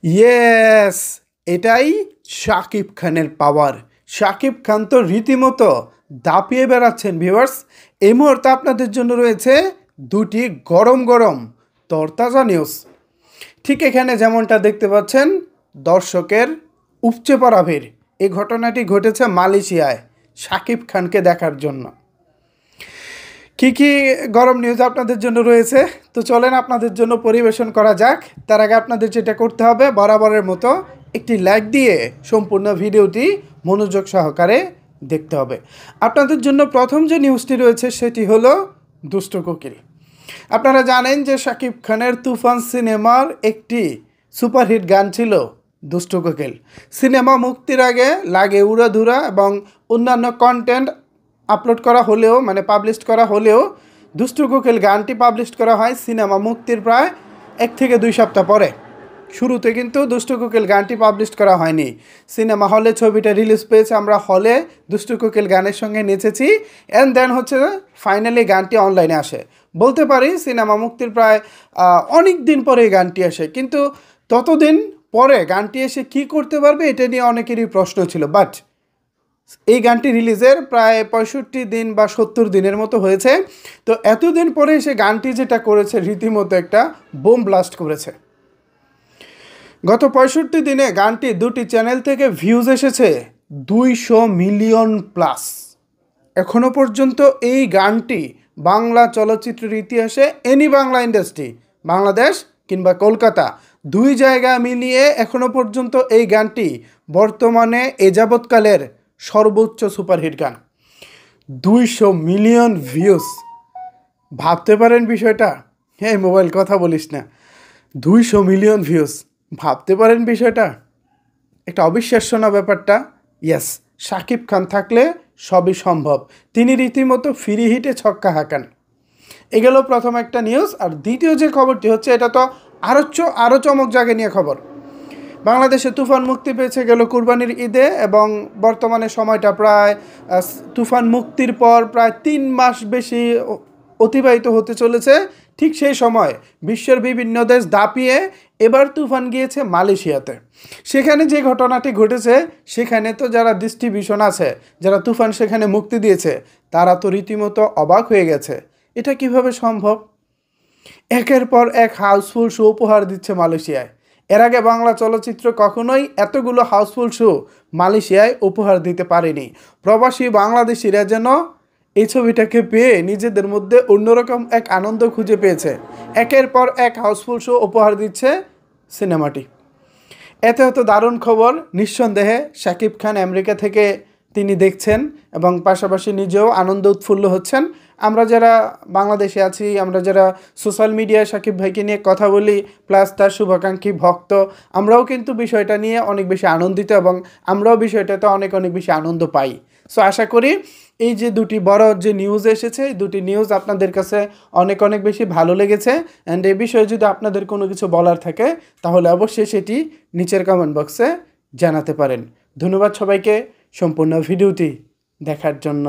Yes, এটাই শাকিব খানের পাওয়ার। শাকিব খান তো রীতিমতো দাপিয়ে বেড়াচ্ছেন ভিউয়ার্স। এই মুহূর্তে আপনাদের জন্য রয়েছে দুটি গরম গরম তরতাজা নিউজ। ঠিক এখানে যেমনটা দেখতে পাচ্ছেন, দর্শকের উপচে পড়া ভিড়। এই ঘটনাটি ঘটেছে মালয়েশিয়ায় শাকিব খানকে দেখার জন্য। কি কি গরম নিউজ আপনাদের জন্য রয়েছে, তো চলেন আপনাদের জন্য পরিবেশন করা যাক। তার আগে আপনাদের যেটা করতে হবে, বরাবরের মতো একটি লাইক দিয়ে সম্পূর্ণ ভিডিওটি মনোযোগ সহকারে দেখতে হবে। আপনাদের জন্য প্রথম যে নিউজটি রয়েছে সেটি হলো দুষ্ট কোকিল। আপনারা জানেন যে শাকিব খানের তুফান সিনেমার একটি সুপারহিট গান ছিল দুষ্ট কোকিল। সিনেমা মুক্তির আগে লাগে উড়াধুরা এবং অন্যান্য কন্টেন্ট আপলোড করা হলেও, মানে পাবলিশ করা হলেও, দুষ্ট কোকিল গানটি পাবলিশ করা হয় সিনেমা মুক্তির প্রায় 1 থেকে 2 সপ্তাহ পরে। শুরুতে কিন্তু দুষ্ট কোকিল গানটি পাবলিশ করা হয়নি। সিনেমা হলে ছবিটা রিলিজ পেয়েছে, আমরা হলে দুষ্ট কোকিল গানের সঙ্গে নেচেছি, অ্যান্ড দেন হচ্ছে ফাইনালি গানটি অনলাইনে আসে। বলতে পারি সিনেমা মুক্তির প্রায় অনেক দিন পরে এই গানটি আসে, কিন্তু ততদিন পরে গানটি এসে কী করতে পারবে এটা নিয়ে অনেকেরই প্রশ্ন ছিল। বাট এই গানটি রিলিজের প্রায় 65 দিন বা 70 দিনের মতো হয়েছে। তো এতদিন পরে সে গানটি যেটা করেছে, রীতিমতো একটা বোম ব্লাস্ট করেছে। গত 65 দিনে গানটি 2টি চ্যানেল থেকে ভিউজ এসেছে 200 মিলিয়ন প্লাস। এখনও পর্যন্ত এই গানটি বাংলা চলচ্চিত্রের ইতিহাসে এনি বাংলা ইন্ডাস্ট্রি, বাংলাদেশ কিংবা কলকাতা, 2 জায়গা মিলিয়ে এখনও পর্যন্ত এই গানটি বর্তমানে এ যাবৎকালের সর্বোচ্চ সুপারহিট গান। 200 মিলিয়ন ভিউজ, ভাবতে পারেন বিষয়টা? হ্যাঁ, মোবাইল কথা বলিস না। 200 মিলিয়ন ভিউজ, ভাবতে পারেন বিষয়টা? একটা অবিশ্বাস্য না ব্যাপারটা? ইয়েস, শাকিব খান থাকলে সবই সম্ভব। তিনি রীতিমতো ফ্রি হিটে ছক্কা হাঁকান। এগুলো প্রথম একটা নিউজ। আর দ্বিতীয় যে খবরটি হচ্ছে, এটা তো আরও চমক জাগে নিয়ে খবর। বাংলাদেশে তুফান মুক্তি পেয়েছে গেল কুরবানির ঈদে, এবং বর্তমানে সময়টা প্রায় তুফান মুক্তির পর প্রায় 3 মাস বেশি অতিবাহিত হতে চলেছে। ঠিক সেই সময় বিশ্বের বিভিন্ন দেশ দাপিয়ে এবার তুফান গিয়েছে মালয়েশিয়াতে। সেখানে যে ঘটনাটি ঘটেছে, সেখানে তো যারা ডিস্ট্রিবিউশন আছে, যারা তুফান সেখানে মুক্তি দিয়েছে, তারা তো রীতিমতো অবাক হয়ে গেছে। এটা কিভাবে সম্ভব? একের পর এক হাউসফুল শো উপহার দিচ্ছে মালয়েশিয়ায়। এর আগে বাংলা চলচ্চিত্র কখনোই এতগুলো হাউসফুল শো মালয়েশিয়ায় উপহার দিতে পারেনি। প্রবাসী বাংলাদেশিরা যেন এই ছবিটাকে পেয়ে নিজেদের মধ্যে অন্যরকম এক আনন্দ খুঁজে পেয়েছে। একের পর এক হাউসফুল শো উপহার দিচ্ছে সিনেমাটি। এতে হয়তো দারুণ খবর। নিঃসন্দেহে শাকিব খান আমেরিকা থেকে তিনি দেখছেন এবং পাশাপাশি নিজেও আনন্দ উৎফুল্ল হচ্ছেন। আমরা যারা বাংলাদেশে আছি, আমরা যারা সোশ্যাল মিডিয়ায় শাকিব ভাইকে নিয়ে কথা বলি, প্লাস তার শুভাকাঙ্ক্ষী ভক্ত, আমরাও কিন্তু বিষয়টা নিয়ে অনেক বেশি আনন্দিত এবং আমরাও বিষয়টাতে অনেক বেশি আনন্দ পাই। সো আশা করি এই যে দুটি বড় যে নিউজ এসেছে, এই দুটি নিউজ আপনাদের কাছে অনেক বেশি ভালো লেগেছে। অ্যান্ড এই বিষয়ে যদি আপনাদের কোনো কিছু বলার থাকে, তাহলে অবশ্যই সেটি নিচের কমেন্ট বক্সে জানাতে পারেন। ধন্যবাদ সবাইকে সম্পূর্ণ ভিডিওটি দেখার জন্য।